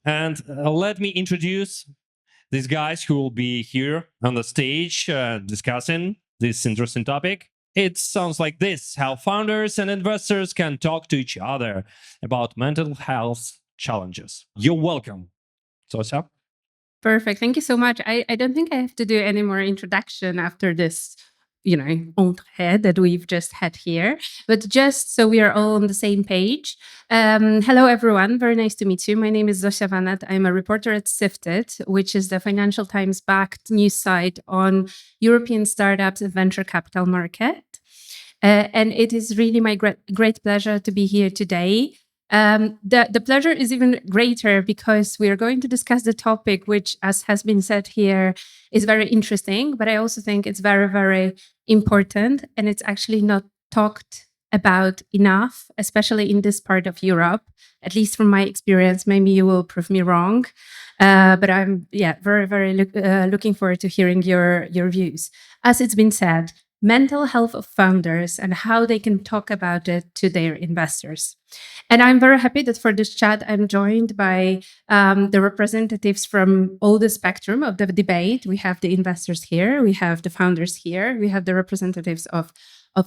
And let me introduce these guys who will be here on the stage discussing this interesting topic. It sounds like this: how founders and investors can talk to each other about mental health challenges. You're welcome. Sosha? Perfect. Thank you so much. I don't think I have to do any more introduction after this, entrée that we've just had here. But just so we are all on the same page. Hello, everyone. Very nice to meet you. My name is Zosia Vanat. I'm a reporter at Sifted, which is the Financial Times backed news site on European startups and venture capital market. And it is really my great pleasure to be here today. The pleasure is even greater because we are going to discuss the topic, which, as has been said here, is very interesting, but I also think it's very, very important. And it's actually not talked about enough, especially in this part of Europe, at least from my experience. Maybe you will prove me wrong. But I'm very, very looking forward to hearing your views. As it's been said, mental health of founders and how they can talk about it to their investors. And I'm very happy that for this chat, I'm joined by the representatives from all the spectrum of the debate. We have the investors here, we have the founders here, we have the representatives of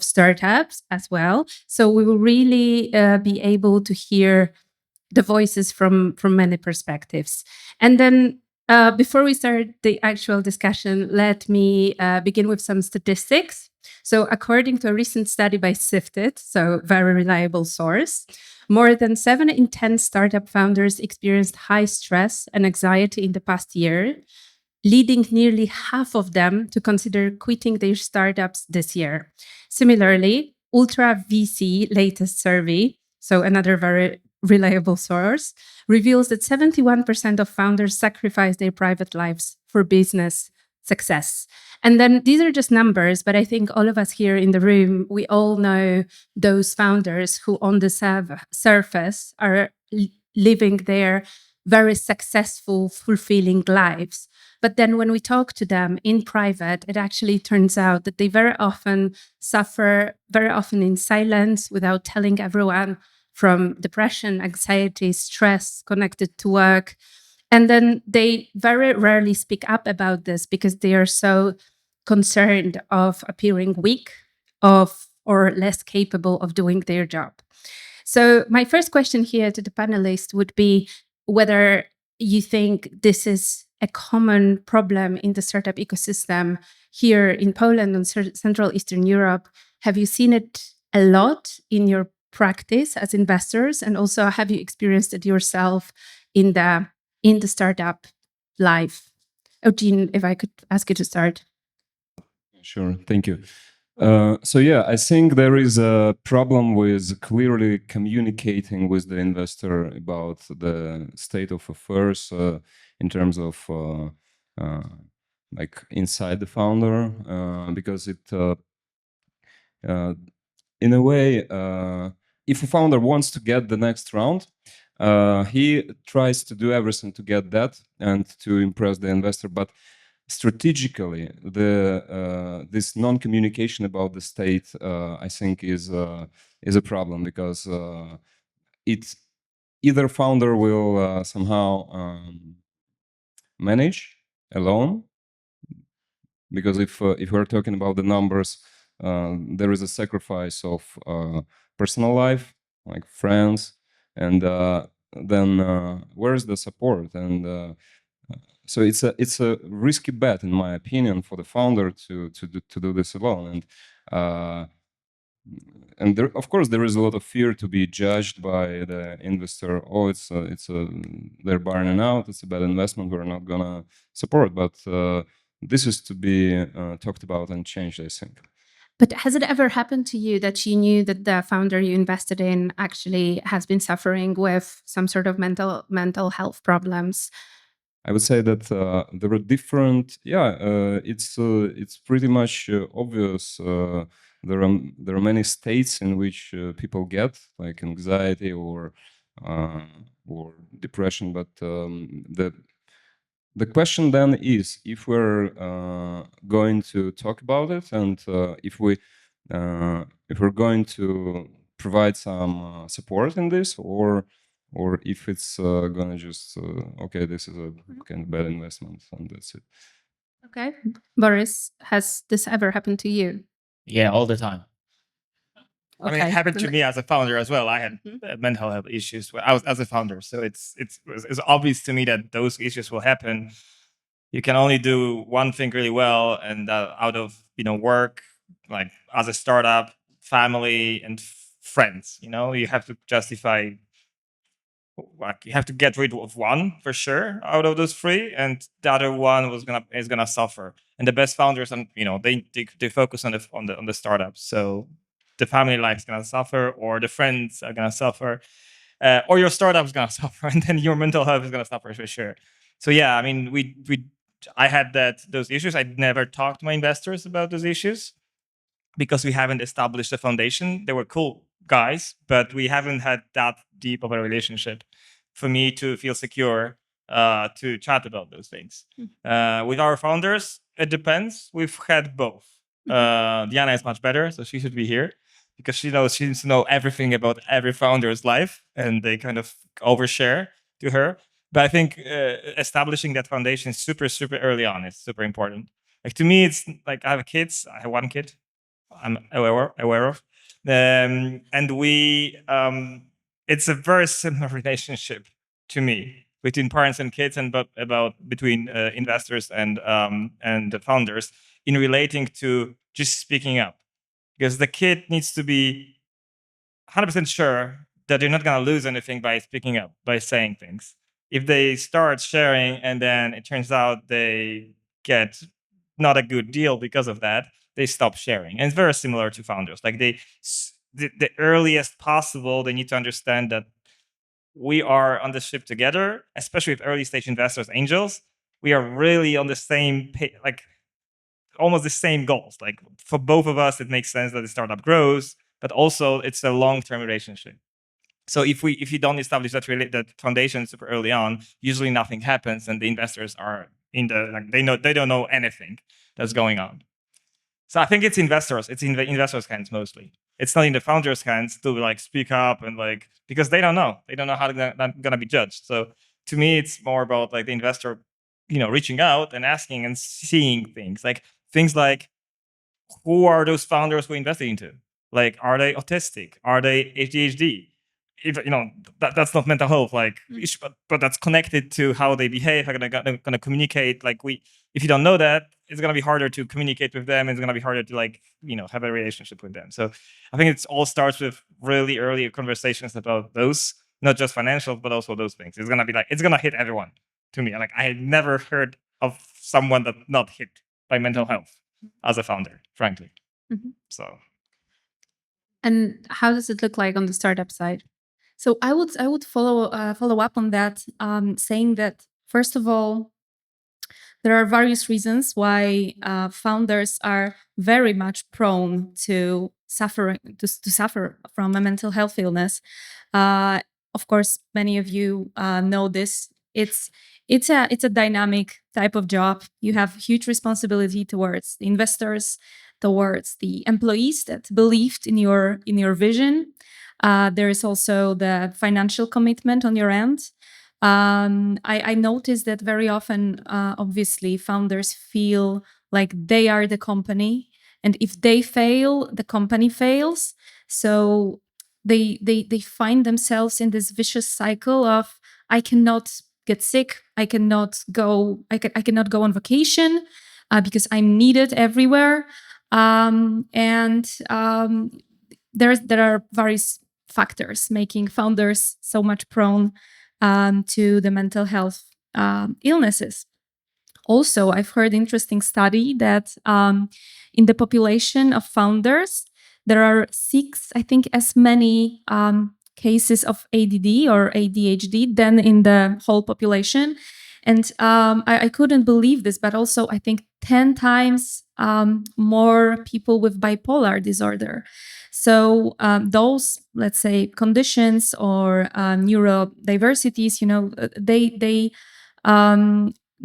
startups as well. So we will really be able to hear the voices from many perspectives. And then before we start the actual discussion, let me begin with some statistics. So according to a recent study by Sifted, so very reliable source, more than 7 in 10 startup founders experienced high stress and anxiety in the past year, leading nearly half of them to consider quitting their startups this year. Similarly, Ultra VC latest survey, so another very reliable source, reveals that 71% of founders sacrifice their private lives for business success. And then these are just numbers, but I think all of us here in the room, we all know those founders who on the surface are living their very successful, fulfilling lives. But then when we talk to them in private, it actually turns out that they very often suffer, very often in silence, without telling everyone, from depression, anxiety, stress connected to work. And then they very rarely speak up about this because they are so concerned of appearing weak or less capable of doing their job. So my first question here to the panelists would be whether you think this is a common problem in the startup ecosystem here in Poland and Central Eastern Europe. Have you seen it a lot in your practice as investors, and also have you experienced it yourself in the startup life? Eugene, if I could ask you to start. Sure, thank you. So yeah, I think there is a problem with clearly communicating with the investor about the state of affairs in terms of like inside the founder, because it, in a way, if a founder wants to get the next round, he tries to do everything to get that and to impress the investor, but strategically, this non-communication about the state, I think, is a problem because it's either founder will somehow manage alone, because if we're talking about the numbers, there is a sacrifice of personal life, like friends, and then where is the support? And so it's a risky bet, in my opinion, for the founder to do this alone. And there, of course, there is a lot of fear to be judged by the investor. Oh, they're burning out. It's a bad investment. We're not gonna support. But this is to be talked about and changed, I think. But has it ever happened to you that you knew that the founder you invested in actually has been suffering with some sort of mental health problems? I would say that there are different. Yeah, it's pretty much obvious. There are many states in which people get like anxiety or depression, but the question then is if we're going to talk about it, and if we're going to provide some support in this, or or if it's gonna just okay, this is a kind of bad investment and that's it. Okay. Boris, has this ever happened to you? Yeah, all the time. I mean, it Okay. happened to me as a founder as well. I had mental health issues when I was as a founder, so it's obvious to me that those issues will happen. You can only do one thing really well, and out of work, like as a startup, family, and friends. You have to justify. Like, you have to get rid of one for sure out of those three, and the other one is gonna suffer. And the best founders, and they focus on the startups. So the family life is gonna suffer, or the friends are gonna suffer, or your startup is gonna suffer, and then your mental health is gonna suffer for sure. So yeah, I mean, I had those issues. I never talked to my investors about those issues because we haven't established a foundation. They were cool guys, but we haven't had that deep of a relationship for me to feel secure to chat about those things. With our founders, it depends. We've had both. Diana is much better, so she should be here because she seems to know everything about every founder's life, and they kind of overshare to her. But I think establishing that foundation is super, super early on. It's super important. Like, to me, it's like I have kids. I have one kid. I'm aware of, and it's a very similar relationship to me between parents and kids, and between investors and the founders in relating to just speaking up, because the kid needs to be 100% sure that they're not going to lose anything by speaking up, by saying things. If they start sharing and then it turns out they get not a good deal because of that, they stop sharing. And it's very similar to founders. Like, the earliest possible, they need to understand that we are on the ship together, especially with early stage investors, angels. We are really on the same page, like almost the same goals. Like, for both of us, it makes sense that the startup grows, but also it's a long-term relationship. So if you don't establish that foundation super early on, usually nothing happens, and the investors are they don't know anything that's going on. So I think it's investors. It's in the investors' hands mostly. It's not in the founders' hands to speak up and because they don't know. They don't know how they're gonna be judged. So to me, it's more about the investor, reaching out and asking and seeing things like who are those founders we're investing into? Like, are they autistic? Are they ADHD? If that's not mental health, but that's connected to how they behave, how they're gonna communicate. If you don't know that, it's gonna be harder to communicate with them. It's gonna be harder to have a relationship with them. So I think it all starts with really early conversations about those, not just financial, but also those things. It's gonna be it's gonna hit everyone. To me, I had never heard of someone that not hit by mental health as a founder, frankly. So. And how does it look like on the startup side? So I would follow up on that, saying that first of all, there are various reasons why founders are very much prone to suffer from a mental health illness. Of course, many of you know this. It's a dynamic type of job. You have huge responsibility towards the investors, towards the employees that believed in your vision. There is also the financial commitment on your end. I noticed that very often, obviously, founders feel like they are the company, and if they fail, the company fails. So they find themselves in this vicious cycle of, I cannot get sick, I cannot go on vacation because I'm needed everywhere. There are various factors making founders so much prone to the mental health illnesses. Also, I've heard interesting study that in the population of founders, there are 6, I think, as many cases of ADD or ADHD than in the whole population. And I couldn't believe this, but also I think 10 times more people with bipolar disorder. So those, let's say, conditions or neurodiversities,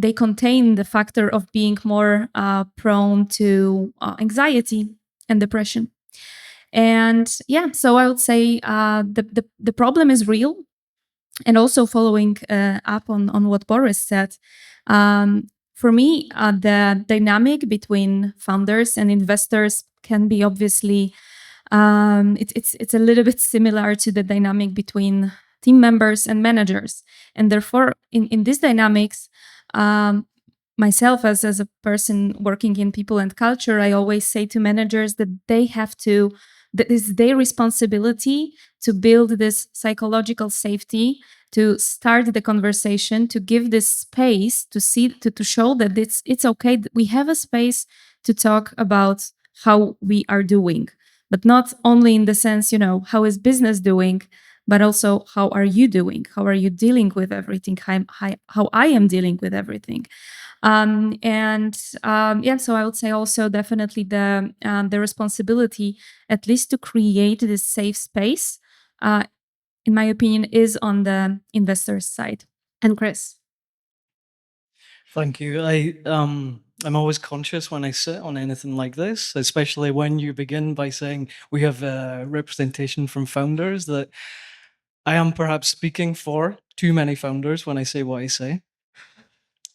they contain the factor of being more prone to anxiety and depression. And yeah, so I would say the problem is real. And also following up on what Boris said, for me, the dynamic between founders and investors can be obviously it's a little bit similar to the dynamic between team members and managers, and therefore in these dynamics, myself as a person working in people and culture, I always say to managers that they have to, that it's their responsibility to build this psychological safety, to start the conversation, to give this space, to see, to show that it's okay, that we have a space to talk about how we are doing, but not only in the sense, how is business doing, but also how are you doing? How are you dealing with everything? How I am dealing with everything. So I would say also definitely the responsibility, at least to create this safe space, in my opinion, is on the investor's side. And Chris. Thank you. I'm always conscious when I sit on anything like this, especially when you begin by saying we have a representation from founders, that I am perhaps speaking for too many founders when I say what I say.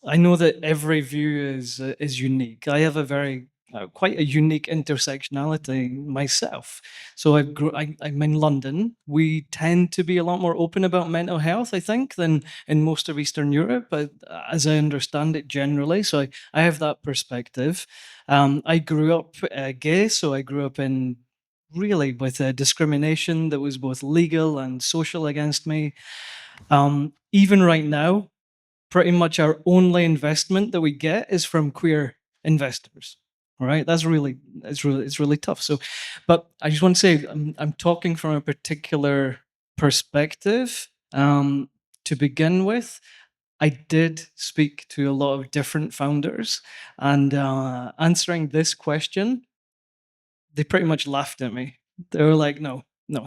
I know that every view is unique. I have a very quite a unique intersectionality myself. So I'm in London. We tend to be a lot more open about mental health, I think, than in most of Eastern Europe, but as I understand it generally. So I have that perspective. I grew up gay, so I grew up in really with discrimination that was both legal and social against me. Even right now, pretty much our only investment that we get is from queer investors. All right, it's really tough. So, but I just want to say I'm talking from a particular perspective. To begin with, I did speak to a lot of different founders, and answering this question, they pretty much laughed at me. They were like, "No,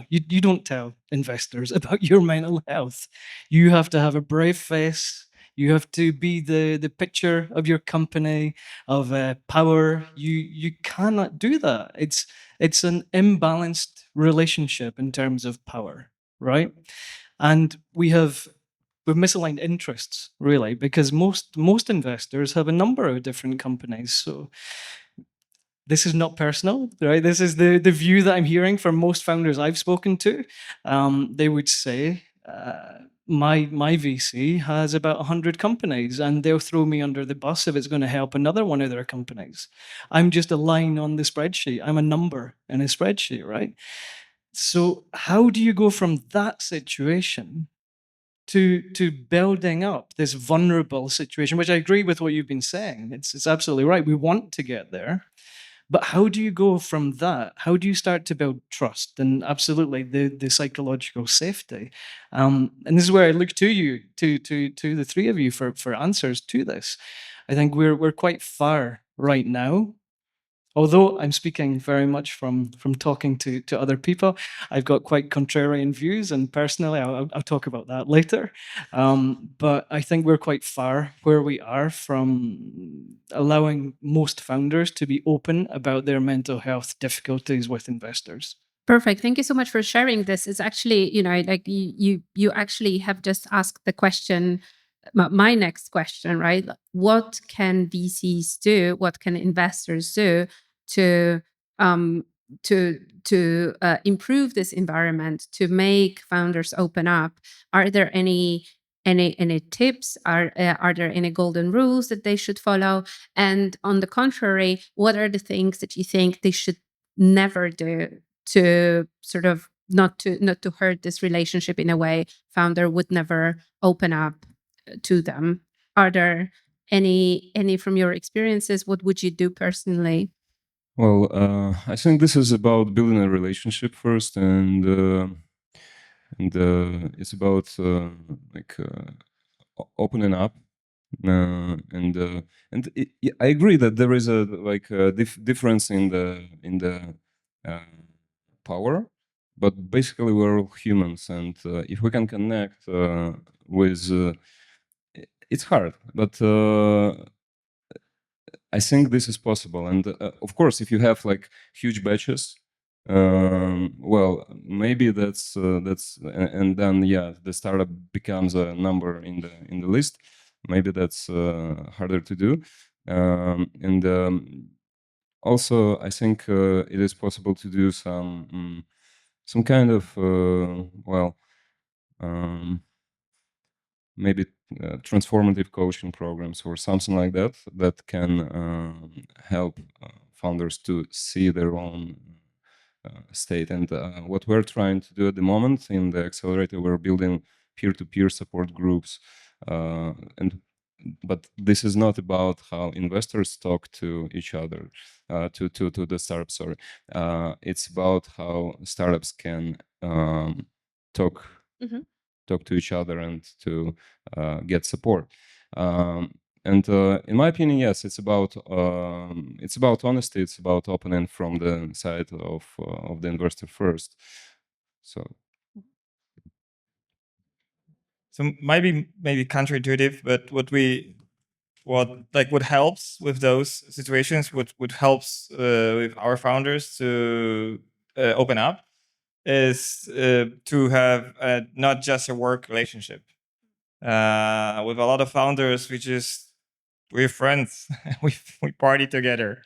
you don't tell investors about your mental health. You have to have a brave face. You have to be the picture of your company, of power. You cannot do that. It's an imbalanced relationship in terms of power, right? And we've misaligned interests, really, because most investors have a number of different companies. So this is not personal, right? This is the view that I'm hearing from most founders I've spoken to. They would say, my VC has about 100 companies, and they'll throw me under the bus if it's going to help another one of their companies. I'm just a line on the spreadsheet. I'm a number in a spreadsheet, right? So how do you go from that situation to building up this vulnerable situation, which I agree with what you've been saying. It's absolutely right. We want to get there. But how do you go from that? How do you start to build trust and absolutely the psychological safety? And this is where I look to you, to the three of you for answers to this. I think we're quite far right now. Although I'm speaking very much from talking to other people, I've got quite contrarian views, and personally, I'll talk about that later. But I think we're quite far where we are from allowing most founders to be open about their mental health difficulties with investors. Perfect. Thank you so much for sharing this. It's actually, like you actually have just asked the question, my next question, right? What can VCs do? What can investors do to improve this environment, to make founders open up? Are there any tips? Are there any golden rules that they should follow? And on the contrary, what are the things that you think they should never do to sort of not to hurt this relationship in a way founder would never open up to them? Are there any from your experiences? What would you do personally? Well, I think this is about building a relationship first, and it's about opening up, I agree that there is a difference in the power, but basically we're all humans, and if we can connect with, it's hard, but I think this is possible. And of course, if you have like huge batches, well, maybe and then yeah, the startup becomes a number in the list. Maybe that's harder to do, and also I think it is possible to do some kind of well. Maybe transformative coaching programs or something like that that can help founders to see their own state. And what we're trying to do at the moment in the accelerator, we're building peer-to-peer support groups, and but this is not about how investors talk to each other, to the startup. Sorry, it's about how startups can talk Mhm. talk to each other and to get support. And in my opinion, yes, it's about honesty. It's about opening from the side of the investor first. So So maybe counterintuitive, but what helps with those situations, what helps with our founders to open up is to have not just a work relationship. With a lot of founders, we're friends. we party together.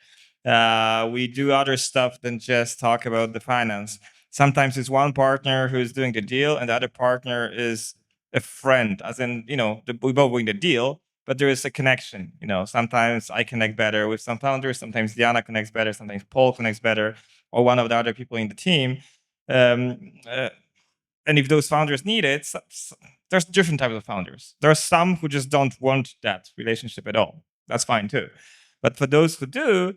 We do other stuff than just talk about the finance. Sometimes it's one partner who's doing the deal, and the other partner is a friend, as in we both win the deal, but there is a connection. Sometimes I connect better with some founders. Sometimes Diana connects better. Sometimes Paul connects better, or one of the other people in the team. Um, uh, and if those founders need it, there's different types of founders. There are some who just don't want that relationship at all. That's fine too. But for those who do,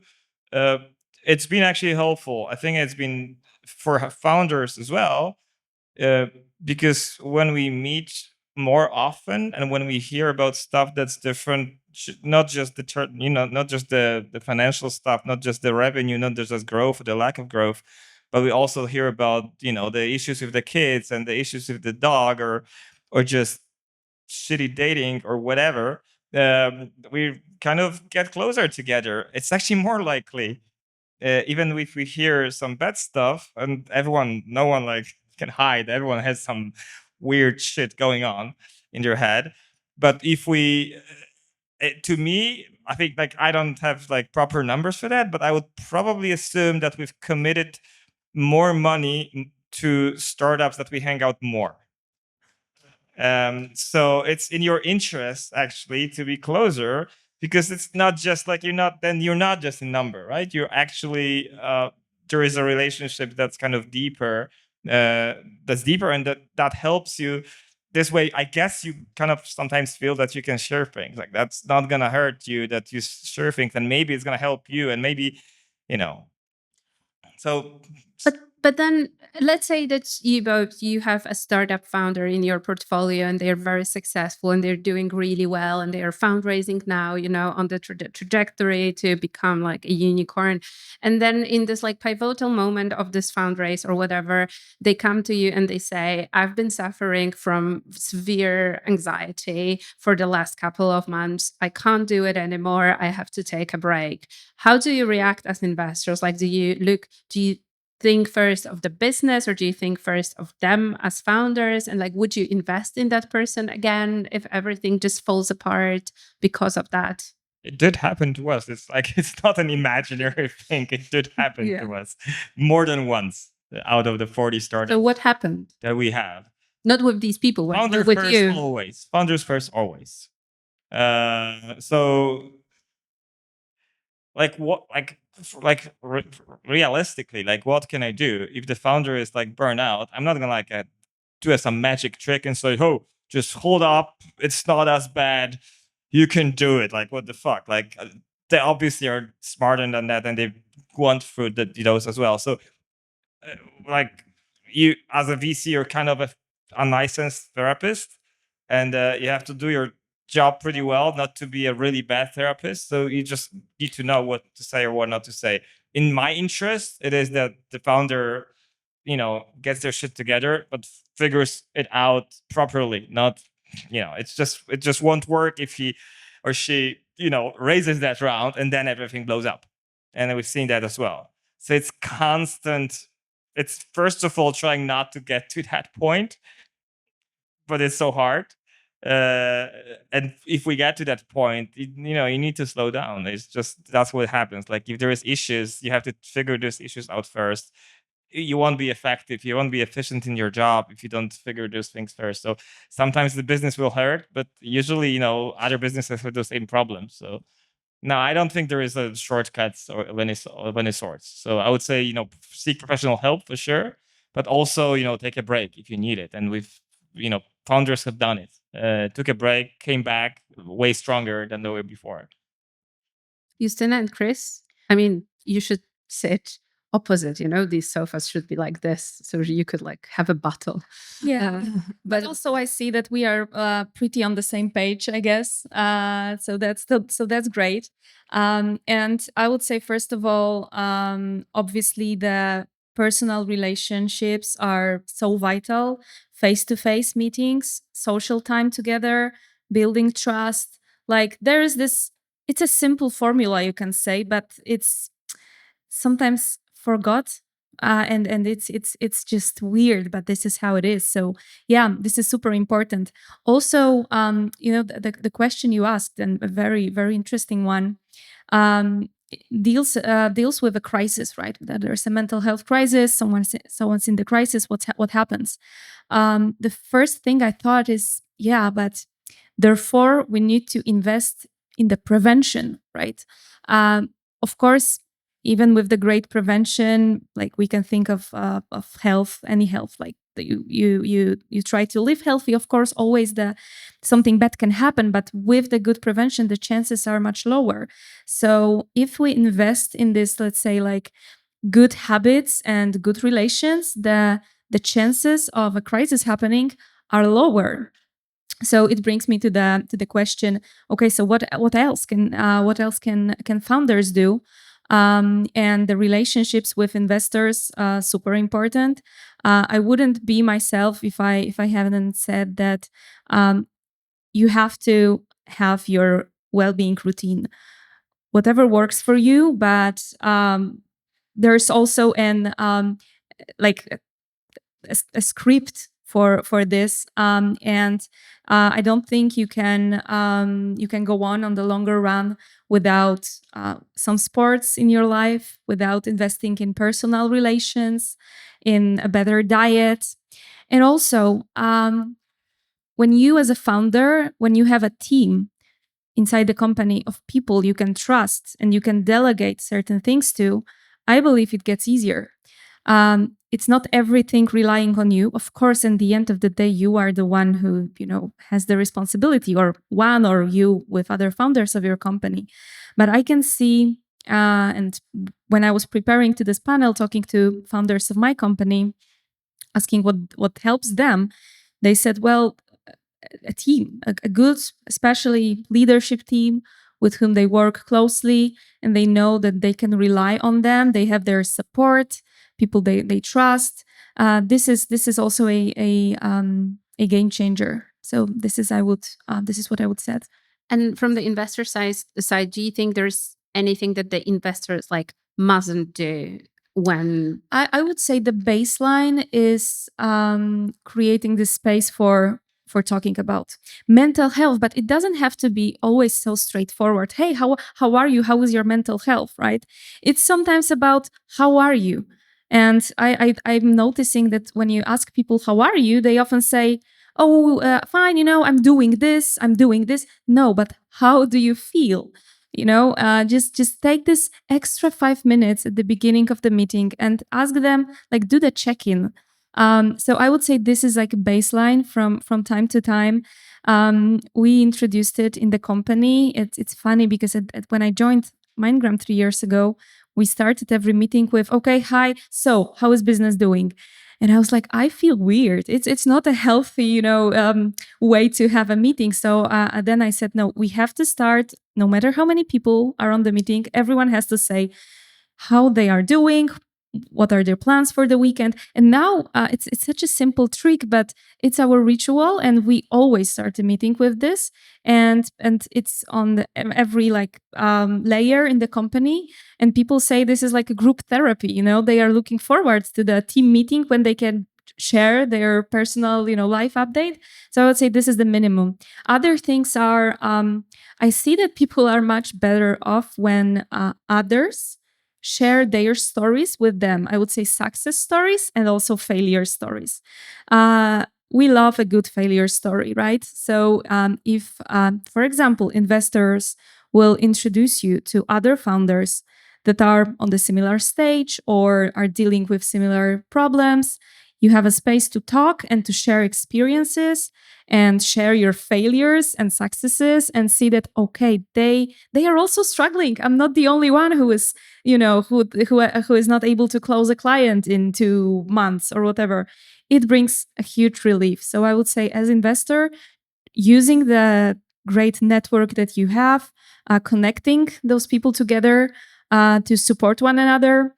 uh, it's been actually helpful. I think it's been for founders as well, uh, because when we meet more often and when we hear about stuff that's different, not just not just the financial stuff, not just the revenue, not just growth or the lack of growth, but we also hear about the issues with the kids and the issues with the dog, or just shitty dating or whatever. We kind of get closer together. It's actually more likely, even if we hear some bad stuff, and no one like can hide. Everyone has some weird shit going on in their head. But if we, to me, I think like I don't have like proper numbers for that, but I would probably assume that we've committed more money to startups that we hang out more. So it's in your interest actually to be closer, because it's not just like you're not just a number, right? You're actually there is a relationship that's kind of deeper, and that helps you. This way, I guess you kind of sometimes feel that you can share things. Like that's not gonna hurt you that you share things, and maybe it's gonna help you, and maybe you know. So But then let's say that you have a startup founder in your portfolio and they're very successful and they're doing really well and they are fundraising now, on the trajectory to become like a unicorn. And then in this like pivotal moment of this fundraise or whatever, they come to you and they say, I've been suffering from severe anxiety for the last couple of months. I can't do it anymore. I have to take a break. How do you react as investors? Like, do you think first of the business, or do you think first of them as founders? And like, would you invest in that person again if everything just falls apart because of that? it did happen to us. It's like it's not an imaginary thing. It did happen Yeah. to us more than once out of the 40 startups So what happened? that we have. Not with these people, but Founder with first you. always. Founders first always. So like what realistically, like what can I do if the founder is like burnt out? I'm not gonna like do some magic trick and say, oh, just hold up, it's not as bad, you can do it. Like what the fuck? Like they obviously are smarter than that, and they've gone through those as well. So like you as a VC, you're kind of a unlicensed therapist, and you have to do your job pretty well not to be a really bad therapist. So you just need to know what to say or what not to say. In my interest, it is that the founder, gets their shit together, but figures it out properly. Not, it just won't work if he or she, raises that round and then everything blows up. And we've seen that as well. So it's constant it's first of all trying not to get to that point, but it's so hard. And if we get to that point, you need to slow down. It's just that's what happens. Like if there is issues, you have to figure those issues out first. You won't be effective. You won't be efficient in your job if you don't figure those things first. So sometimes the business will hurt, but usually, other businesses have the same problems. So no, I don't think there is a shortcuts or of any sorts. So I would say, seek professional help for sure, but also, take a break if you need it. And founders have done it. Took a break, came back way stronger than they were before. Justina and Chris, I mean, you should sit opposite, these sofas should be like this, so you could like have a battle. Yeah. But Also, I see that we are pretty on the same page, I guess. So that's great. And I would say, first of all, obviously the personal relationships are so vital. Face-to-face meetings, social time together, building trust. Like there is this. It's a simple formula, you can say, but it's sometimes forgot. And it's just weird, but this is how it is. So yeah, this is super important. Also, the question you asked, and a very, very interesting one, deals with a crisis, right? That there's a mental health crisis, someone's in the crisis. What happens? The first thing I thought is, yeah, but therefore we need to invest in the prevention, right? Of course, even with the great prevention, like we can think of health, any health, like you try to live healthy. Of course, always something bad can happen, but with the good prevention, the chances are much lower. So if we invest in this, let's say, like good habits and good relations, the chances of a crisis happening are lower. So it brings me to the question. Okay, so what else can founders do? And the relationships with investors, super important. I wouldn't be myself if I haven't said that you have to have your well-being routine, whatever works for you. But there's also a script for this, and I don't think you can go on the longer run without some sports in your life, without investing in personal relations, in a better diet. And also, when you as a founder, when you have a team inside the company of people you can trust and you can delegate certain things to, I believe it gets easier. It's not everything relying on you. Of course, in the end of the day, you are the one who, has the responsibility, or you with other founders of your company. But I can see, and when I was preparing to this panel, talking to founders of my company, asking what helps them, they said, well, a team, a good, especially leadership team with whom they work closely, and they know that they can rely on them. They have their support, people they trust. This is also a game changer. So this is what I would say. And from the investor side, do you think there's anything that the investors mustn't do when? I would say the baseline is creating this space for talking about mental health, but it doesn't have to be always so straightforward. Hey, how are you? How is your mental health, right? It's sometimes about how are you? And I'm noticing that when you ask people, how are you? They often say, oh, fine, I'm doing this. No, but how do you feel? Just take this extra 5 minutes at the beginning of the meeting and ask them, do the check-in. So I would say this is like a baseline from time to time. We introduced it in the company. It's funny because when I joined Mindgram 3 years ago, we started every meeting with, okay, hi, so how is business doing? And I was like, I feel weird. It's not a healthy, way to have a meeting. So then I said, no, we have to start, no matter how many people are on the meeting, everyone has to say how they are doing, what are their plans for the weekend. And now it's such a simple trick, but it's our ritual, and we always start a meeting with this. And it's on every layer in the company. And people say this is like a group therapy. They are looking forward to the team meeting when they can share their personal life update. So I would say this is the minimum. Other things are I see that people are much better off when others share their stories with them. I would say success stories and also failure stories. We love a good failure story, right? So if, for example, investors will introduce you to other founders that are on the similar stage or are dealing with similar problems, you have a space to talk and to share experiences and share your failures and successes and see that, okay, they are also struggling. I'm not the only one who is, who is not able to close a client in 2 months or whatever. It brings a huge relief. So I would say, as investor, using the great network that you have, connecting those people together to support one another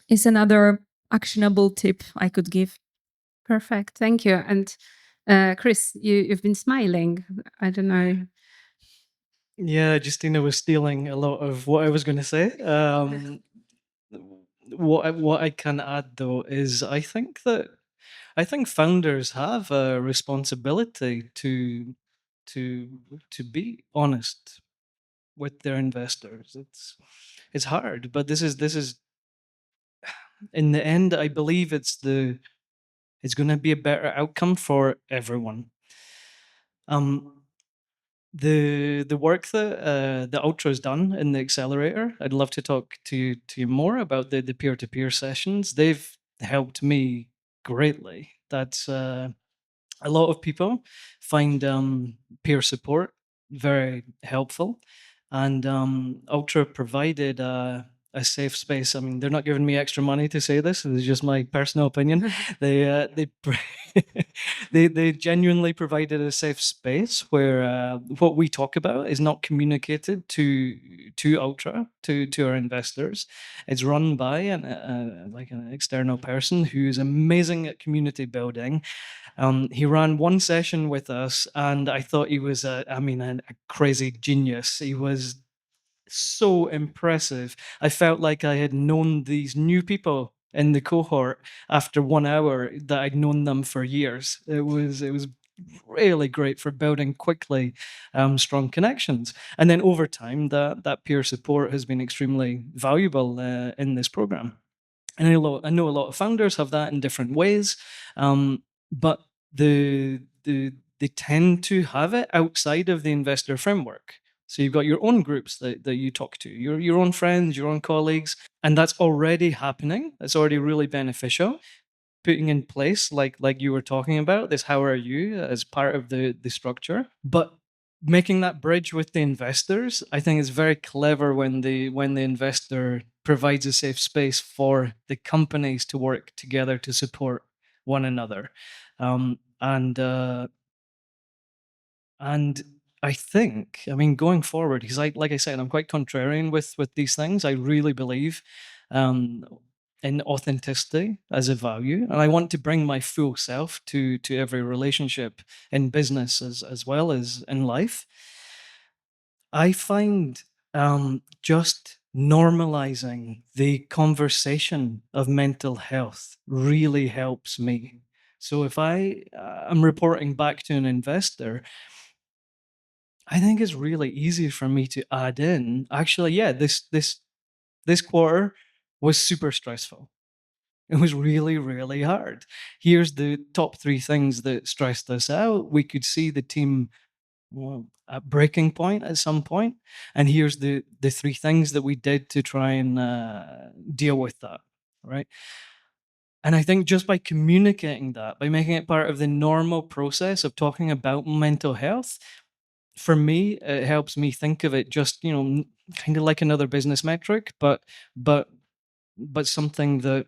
is another actionable tip I could give. Perfect. Thank you. And Chris, you've been smiling. I don't know. Yeah, Justina was stealing a lot of what I was going to say. What I can add though is I think founders have a responsibility to be honest with their investors. It's hard, but this is in the end, I believe it's going to be a better outcome for everyone. The work that the Ultra's done in the accelerator, I'd love to talk to you more about the peer-to-peer sessions. They've helped me greatly. That's a lot of people find peer support very helpful, and Ultra provided a safe space. I mean, they're not giving me extra money to say this. It's just my personal opinion. They they genuinely provided a safe space where what we talk about is not communicated to Ultra, to our investors. It's run by an external person who is amazing at community building. He ran one session with us, and I thought he was a crazy genius. He was so impressive. I felt like I had known these new people in the cohort after 1 hour that I'd known them for years. It was really great for building quickly strong connections. And then over time, that peer support has been extremely valuable in this program. And I know a lot of founders have that in different ways, but they tend to have it outside of the investor framework. So you've got your own groups that you talk to, your own friends, your own colleagues, and that's already happening. It's already really beneficial. Putting in place, like you were talking about, this how are you as part of the structure. But making that bridge with the investors, I think is very clever when the investor provides a safe space for the companies to work together to support one another. And I think, I mean, going forward, because like I said, I'm quite contrarian with these things. I really believe in authenticity as a value, and I want to bring my full self to every relationship in business as well as in life. I find just normalizing the conversation of mental health really helps me. So if I am reporting back to an investor, I think it's really easy for me to add in, actually, yeah, this quarter was super stressful. It was really, really hard. Here's the top 3 things that stressed us out. We could see the team at breaking point at some point, and here's the 3 things that we did to try and deal with that, right? And I think just by communicating that, by making it part of the normal process of talking about mental health, for me, it helps me think of it just, kind of like another business metric, but something that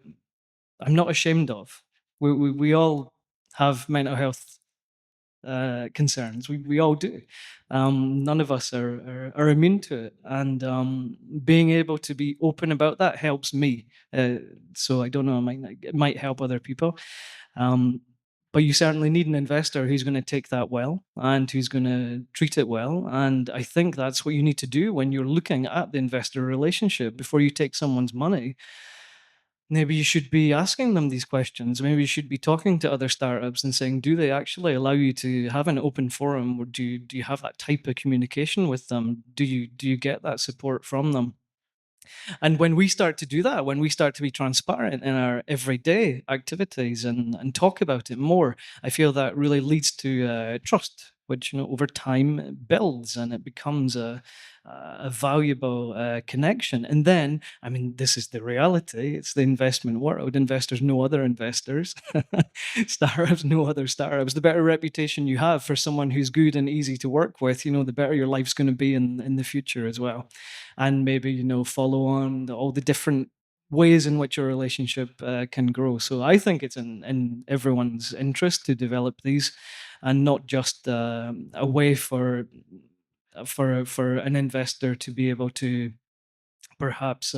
I'm not ashamed of. We all have mental health concerns. We all do. None of us are immune to it, and being able to be open about that helps me. So I don't know, it might help other people. But you certainly need an investor who's going to take that well and who's going to treat it well. And I think that's what you need to do when you're looking at the investor relationship before you take someone's money. Maybe you should be asking them these questions. Maybe you should be talking to other startups and saying, do they actually allow you to have an open forum, or do you have that type of communication with them? Do you get that support from them? And when we start to do that, when we start to be transparent in our everyday activities and talk about it more, I feel that really leads to trust, which over time builds, and it becomes a valuable connection. And then, I mean, this is the reality. It's the investment world. Investors know other investors. Startups know other startups. The better reputation you have for someone who's good and easy to work with, the better your life's going to be in the future as well. And maybe, follow on all the different ways in which your relationship can grow. So I think it's in everyone's interest to develop these, and not just a way for an investor to be able to perhaps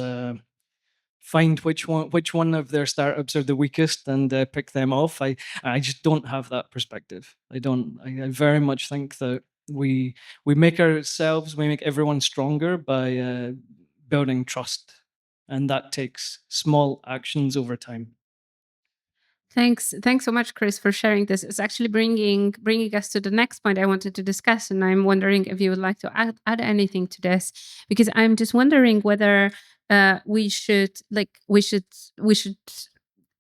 find which one of their startups are the weakest and pick them off. I just don't have that perspective. I don't. I very much think that we make everyone stronger by building trust, and that takes small actions over time. Thanks so much, Chris, for sharing this. It's actually bringing us to the next point I wanted to discuss, and I'm wondering if you would like to add anything to this, because I'm just wondering whether we should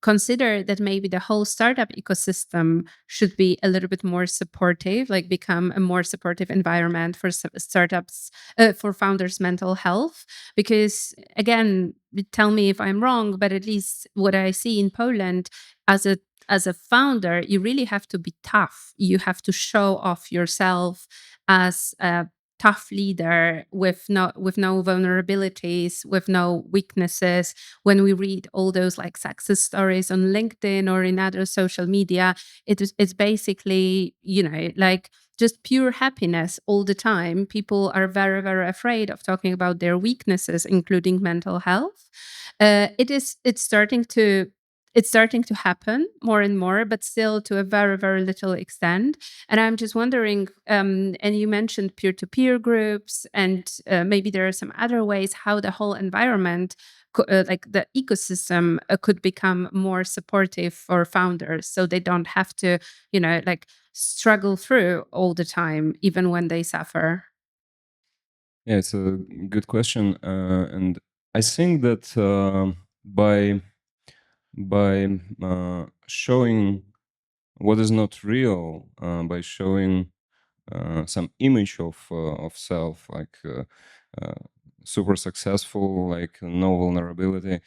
consider that maybe the whole startup ecosystem should be a little bit more supportive, like become a more supportive environment for startups, for founders' mental health. Because again, tell me if I'm wrong, but at least what I see in Poland, as a founder, you really have to be tough. You have to show off yourself as a tough leader with no vulnerabilities, with no weaknesses. When we read all those like success stories on LinkedIn or in other social media, it's basically, like just pure happiness all the time. People are very, very afraid of talking about their weaknesses, including mental health. It's starting to happen more and more, but still to a very, very little extent. And I'm just wondering, and you mentioned peer-to-peer groups, and maybe there are some other ways how the whole environment, like the ecosystem, could become more supportive for founders, so they don't have to, like struggle through all the time, even when they suffer. Yeah, it's a good question, and I think that by showing what is not real, by showing some image of self, like super successful, like no vulnerability,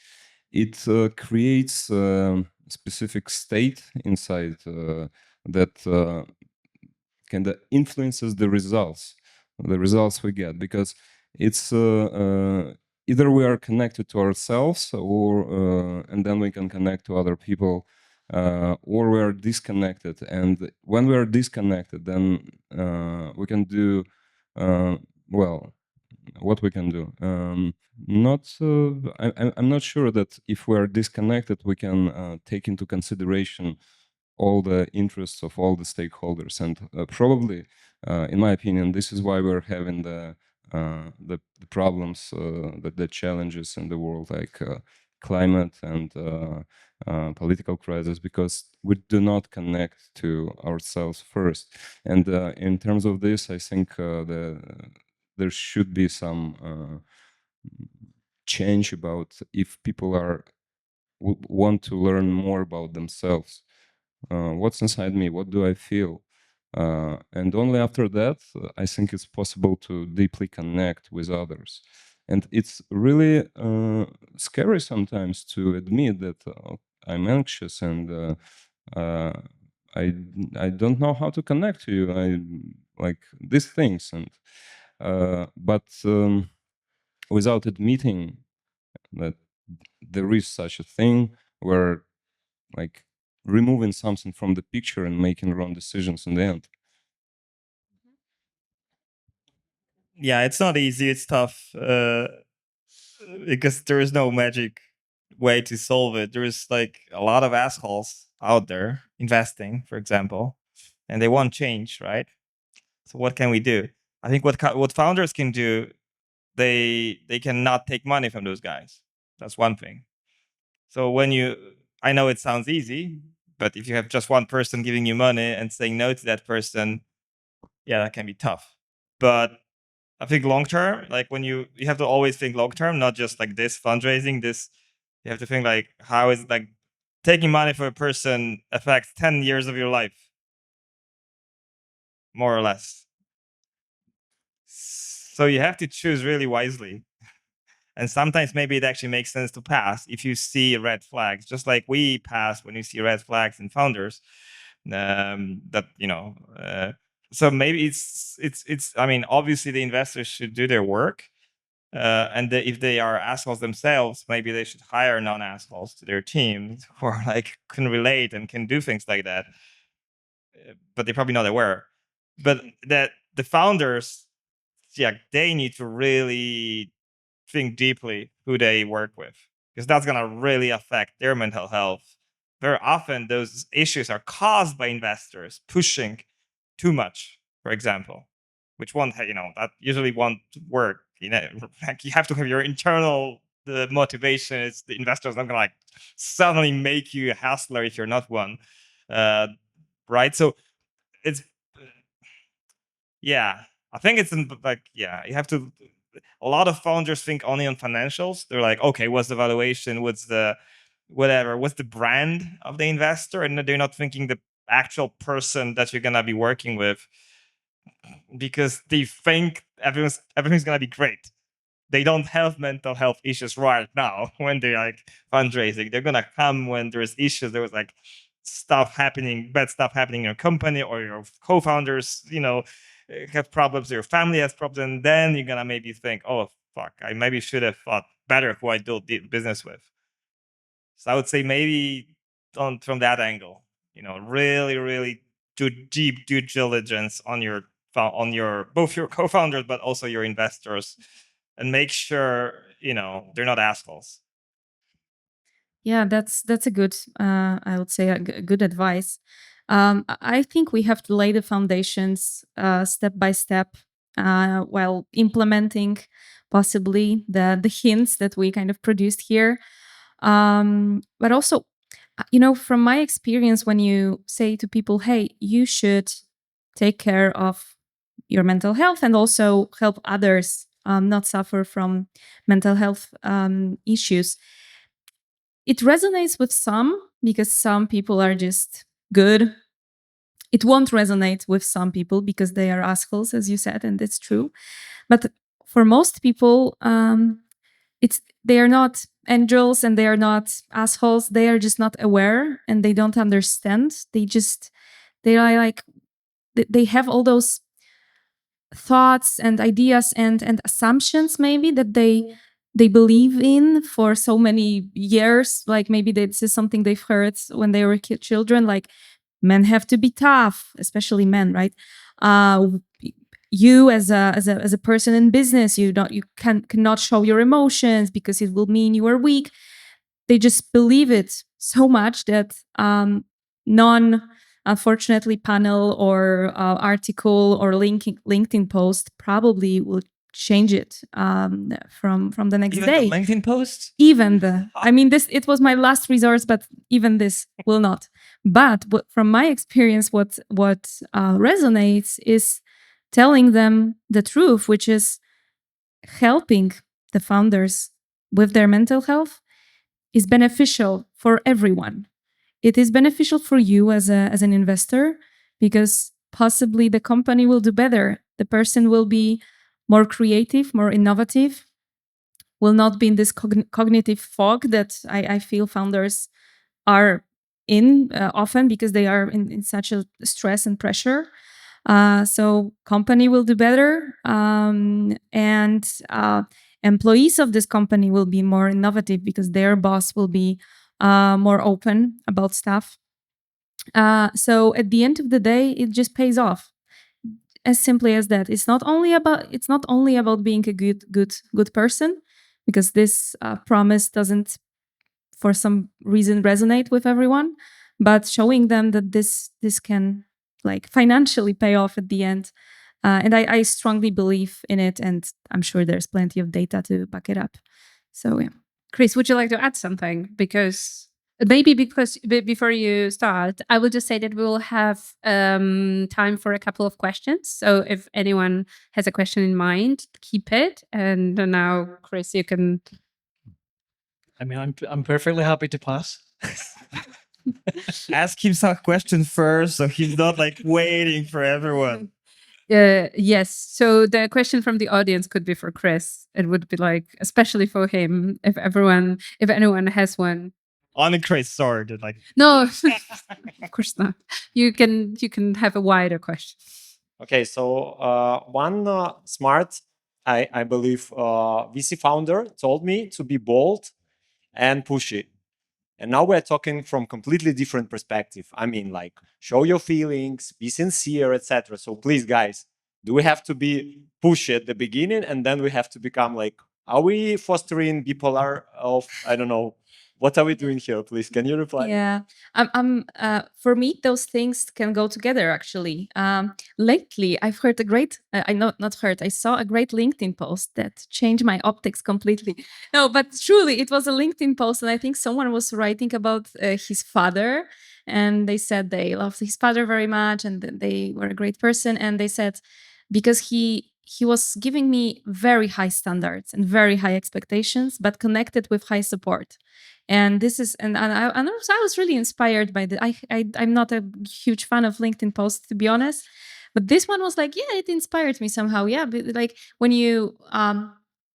it creates a specific state inside that kind of influences the results we get, because it's either we are connected to ourselves, or and then we can connect to other people, or we are disconnected. And when we are disconnected, then we can do well. What we can do? I'm not sure that if we are disconnected, we can take into consideration all the interests of all the stakeholders. And probably, in my opinion, this is why we're having the problems, the challenges in the world, like climate and political crisis, because we do not connect to ourselves first. And in terms of this, I think there should be some change about if people want to learn more about themselves. What's inside me? What do I feel? And only after that, I think it's possible to deeply connect with others. And it's really scary sometimes to admit that I'm anxious and I don't know how to connect to you. I like these things, and but without admitting that there is such a thing, where like removing something from the picture and making wrong decisions in the end. Yeah, it's not easy. It's tough because there is no magic way to solve it. There is like a lot of assholes out there investing, for example, and they want change, right? So what can we do? I think what founders can do, they cannot take money from those guys. That's one thing. So I know it sounds easy, but if you have just one person giving you money and saying no to that person, yeah, that can be tough. But I think long term, like when you have to always think long term, not just like this fundraising. You have to think like how is like taking money from a person affects 10 years of your life, more or less. So you have to choose really wisely. And sometimes maybe it actually makes sense to pass if you see red flags, just like we pass when you see red flags in founders. That so maybe it's. I mean, obviously the investors should do their work, and if they are assholes themselves, maybe they should hire non-assholes to their team who are like can relate and can do things like that. But they're probably not aware. But that the founders, yeah, they need to really think deeply who they work with, because that's going to really affect their mental health. Very often those issues are caused by investors pushing too much, for example, which that usually won't work. Like you have to have your internal the motivation. It's the investors not gonna like suddenly make you a hustler if you're not one, right? So it's yeah, I think it's like you have to. A lot of founders think only on financials. They're like, okay, what's the valuation? What's the whatever? What's the brand of the investor? And they're not thinking the actual person that you're gonna be working with, because they think everything's gonna be great. They don't have mental health issues right now when they're like fundraising. They're gonna come when there's issues. There was like bad stuff happening in your company, or your co-founders, have problems, your family has problems, and then you're gonna maybe think, oh fuck, I maybe should have thought better who I do business with. So I would say maybe from that angle, really, really do deep due diligence on your both your co-founders but also your investors, and make sure they're not assholes. Yeah, that's a good, I would say, good advice. I think we have to lay the foundations step by step while implementing possibly the hints that we kind of produced here. But also, from my experience, when you say to people, "Hey, you should take care of your mental health and also help others not suffer from mental health issues," it resonates with some because some people are just good. It won't resonate with some people because they are assholes, as you said, and that's true. But for most people, they are not angels and they are not assholes. They are just not aware and they don't understand. They are like they have all those thoughts and ideas and assumptions maybe that they believe in for so many years. Like maybe this is something they've heard when they were children, like men have to be tough, especially men, right? You as a person in business, you cannot show your emotions because it will mean you are weak. They just believe it so much that unfortunately, panel or article or LinkedIn post probably will change it from the next Even day. the LinkedIn post? I mean, it was my last resort, but even this will not. But from my experience, what resonates is telling them the truth, which is helping the founders with their mental health is beneficial for everyone. It is beneficial for you as an investor because possibly the company will do better. The person will be more creative, more innovative, will not be in this cognitive fog that I feel founders are in often because they are in such a stress and pressure. So company will do better, and employees of this company will be more innovative because their boss will be more open about stuff. So at the end of the day, it just pays off. as simply as that. It's not only about being a good person, because this promise doesn't, for some reason, resonate with everyone, but showing them that this can like financially pay off at the end. And I strongly believe in it, and I'm sure there's plenty of data to back it up. So yeah. Chris, would you like to add something? Because before you start, I will just say that we will have time for a couple of questions. So if anyone has a question in mind, keep it. And now, Chris, you can. I mean, I'm perfectly happy to pass. Ask him some questions first, so he's not like waiting for everyone. Yes. So the question from the audience could be for Chris. It would be like, especially for him, if anyone has one. Only Chris, sorry, did like No, of course not. You can have a wider question. Okay, so one smart, I believe, VC founder told me to be bold and pushy. And now we're talking from completely different perspective. I mean, like, show your feelings, be sincere, etc. So please, guys, do we have to be pushy at the beginning, and then we have to become like, are we fostering bipolar of, I don't know, what are we doing here? Please, can you reply? Yeah, for me, those things can go together. Actually, lately I've heard a great, I saw a great LinkedIn post that changed my optics completely. No, but truly, it was a LinkedIn post, and I think someone was writing about his father, and they said they loved his father very much, and that they were a great person, and they said because he was giving me very high standards and very high expectations, but connected with high support. And this is, and I was really inspired by the. I'm not a huge fan of LinkedIn posts, to be honest, but this one was like, yeah, it inspired me somehow. Yeah, but like when you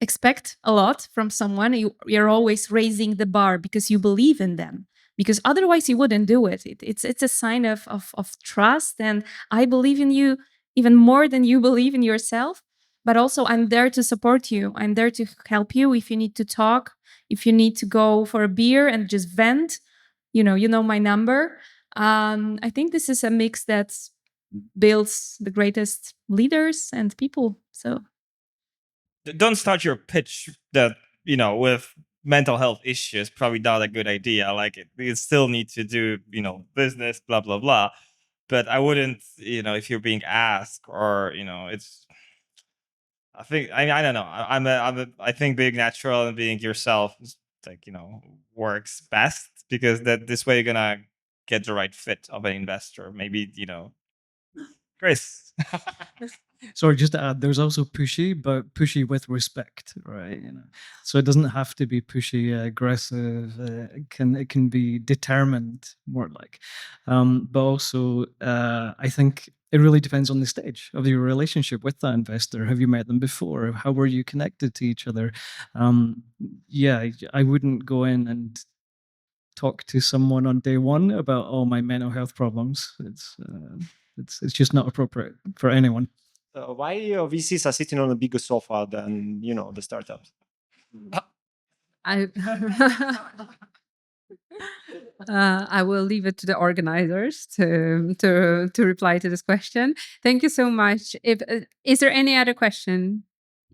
expect a lot from someone, you're always raising the bar because you believe in them. Because otherwise you wouldn't do it. It's a sign of trust, and I believe in you even more than you believe in yourself. But also, I'm there to support you. I'm there to help you if you need to talk, if you need to go for a beer and just vent. You know my number. I think this is a mix that builds the greatest leaders and people. So don't start your pitch that with mental health issues. Probably not a good idea. Like you still need to do business, blah blah blah. But I wouldn't, if you're being asked, or it's. I don't know. I think being natural and being yourself is like works best, because this way you're gonna get the right fit of an investor. Maybe Chris. Sorry, just to add, there's also pushy, but pushy with respect, right? So it doesn't have to be pushy, aggressive. It can be determined, more like. But also, I think it really depends on the stage of your relationship with that investor. Have you met them before? How were you connected to each other? Yeah, I wouldn't go in and talk to someone on day one about all my mental health problems. It's just not appropriate for anyone. Why VCs are sitting on a bigger sofa than the startups? I will leave it to the organizers to reply to this question. Thank you so much. Is there any other question?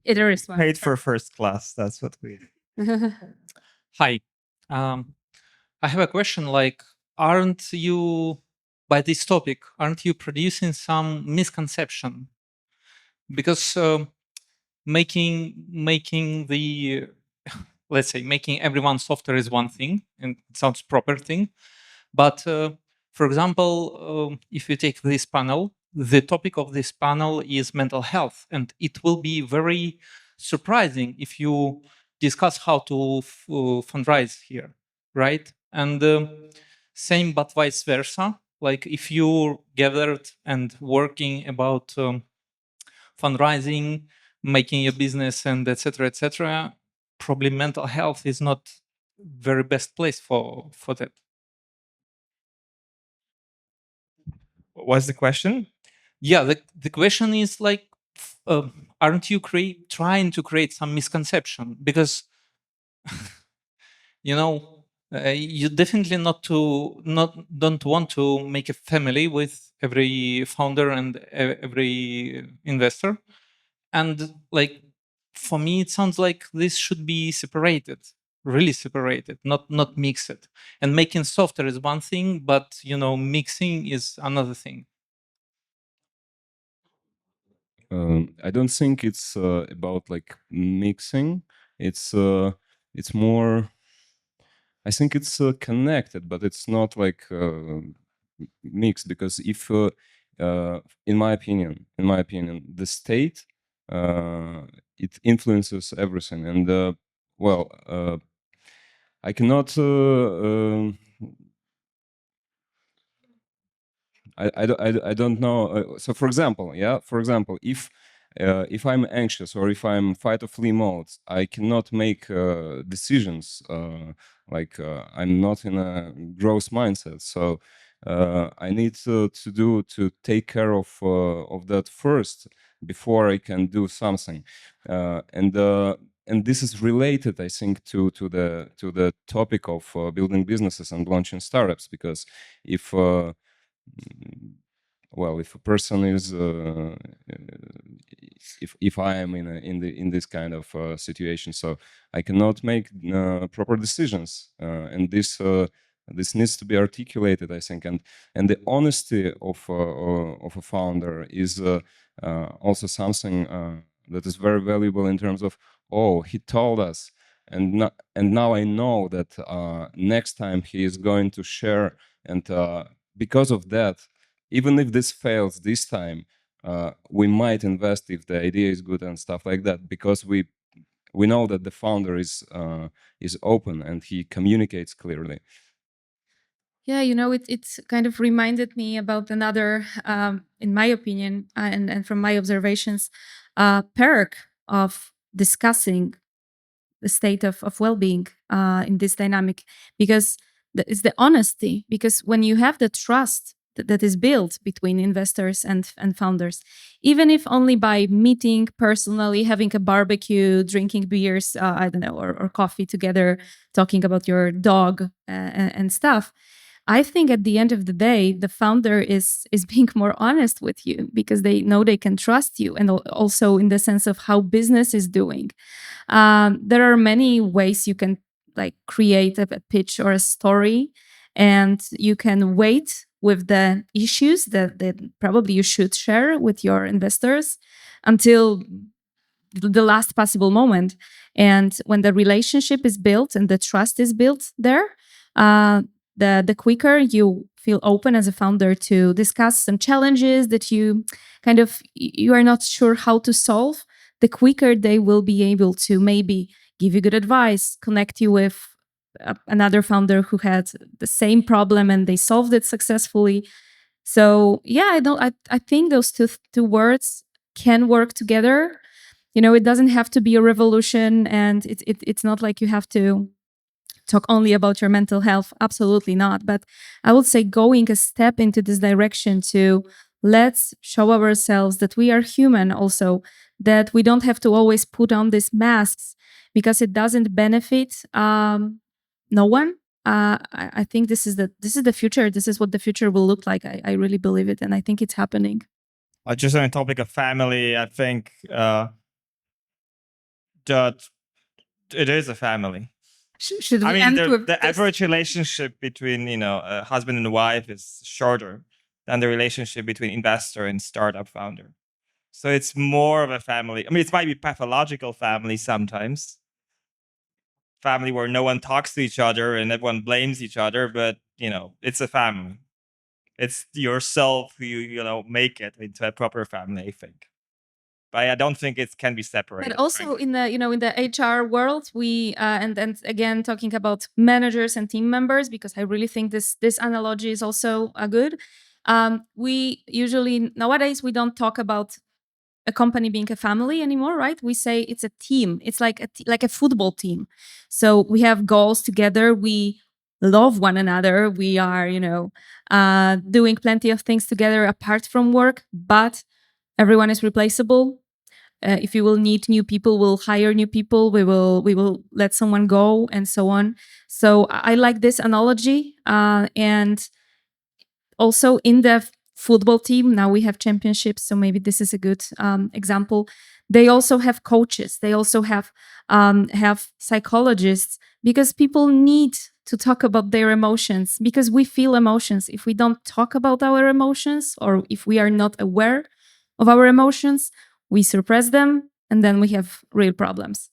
There is one. Paid for first class. That's what we. Hi. I have a question like, aren't you, by this topic, aren't you producing some misconception? Because making the, let's say, making everyone software is one thing, and it sounds proper thing. But for example, if you take this panel, the topic of this panel is mental health, and it will be very surprising if you discuss how to fundraise here, right? And same, but vice versa. Like if you gathered and working about fundraising, making a business, and etc., probably mental health is not very best place for that. What's the question? Yeah, the question is like, aren't you trying to create some misconception? Because You definitely don't want to make a family with every founder and every investor. And like for me, it sounds like this should be separated, really separated, not mixed. And making software is one thing, but mixing is another thing. I don't think it's about like mixing. It's more. I think it's connected, but it's not like mixed, because if, in my opinion, the state it influences everything, and well, I cannot. I don't know. So, for example, if I'm anxious or if I'm fight or flee mode, I cannot make decisions. I'm not in a growth mindset, so I need to take care of that first before I can do something, and this is related, I think, to the topic of building businesses and launching startups, because if well, if a person is if I am in this kind of situation, so I cannot make proper decisions, and this needs to be articulated, I think, and the honesty of a founder is also something that is very valuable in terms of, oh, he told us, and now I know that next time he is going to share, and because of that, even if this fails this time, we might invest if the idea is good and stuff like that, because we know that the founder is open and he communicates clearly. Yeah, it's kind of reminded me about another, in my opinion, and from my observations, perk of discussing the state of well-being in this dynamic, because it's the honesty. Because when you have the trust that is built between investors and founders, even if only by meeting personally, having a barbecue, drinking beers, I don't know, or coffee together, talking about your dog and stuff, I think at the end of the day, the founder is being more honest with you, because they know they can trust you, and also in the sense of how business is doing. There are many ways you can like create a pitch or a story, and you can wait with the issues that probably you should share with your investors until the last possible moment. And when the relationship is built and the trust is built there, the quicker you feel open as a founder to discuss some challenges that you are not sure how to solve, the quicker they will be able to maybe give you good advice, connect you with another founder who had the same problem and they solved it successfully. So yeah, I think those two words can work together. It doesn't have to be a revolution, and it's not like you have to talk only about your mental health. Absolutely not. But I would say going a step into this direction to let's show ourselves that we are human also, that we don't have to always put on these masks because it doesn't benefit no one. I think this is the future. This is what the future will look like. I really believe it, and I think it's happening. Just on the topic of family, I think that it is a family. Should we I mean, end with the this? average relationship between a husband and wife is shorter than the relationship between investor and startup founder. So it's more of a family. I mean, it might be pathological family sometimes, family where no one talks to each other and everyone blames each other, but it's a family. It's yourself who make it into a proper family, I think. But I don't think it can be separated. But also frankly. in the HR world, we and again talking about managers and team members, because I really think this analogy is also good. We usually nowadays we don't talk about a company being a family anymore, right? We say it's a team. It's like like a football team. So we have goals together. We love one another. We are doing plenty of things together apart from work, but everyone is replaceable. if we will need new people, we'll hire new people. We will let someone go, and so on. So I like this analogy. And also in the football team, now we have championships, so maybe this is a good example. They also have coaches. They also have psychologists, because people need to talk about their emotions, because we feel emotions. If we don't talk about our emotions, or if we are not aware of our emotions, we suppress them, and then we have real problems.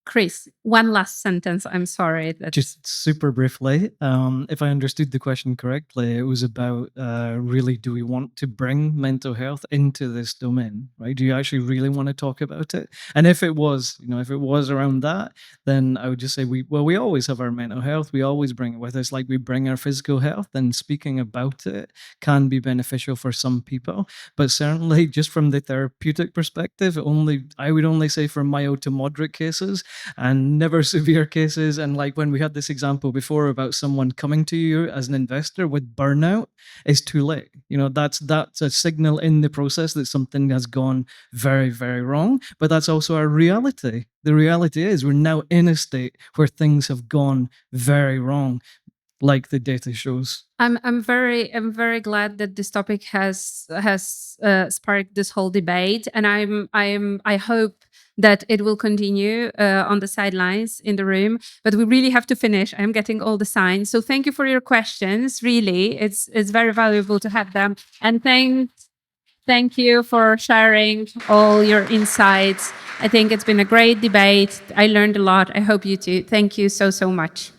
Chris, one last sentence. I'm sorry. Just super briefly, if I understood the question correctly, it was about really, do we want to bring mental health into this domain, right? Do you actually really want to talk about it? And if it was, if it was around that, then I would just say we always have our mental health. We always bring it with us, like we bring our physical health. And speaking about it can be beneficial for some people, but certainly just from the therapeutic perspective, I would only say for mild to moderate cases, and never severe cases. And like when we had this example before about someone coming to you as an investor with burnout, it's too late. That's a signal in the process that something has gone very, very wrong. But that's also our reality. The reality is we're now in a state where things have gone very wrong, like the data shows. I'm very glad that this topic has sparked this whole debate, and I hope that it will continue on the sidelines in the room. But we really have to finish. I'm getting all the signs. So thank you for your questions. Really, it's very valuable to have them. And thank you for sharing all your insights. I think it's been a great debate. I learned a lot. I hope you too. Thank you so much.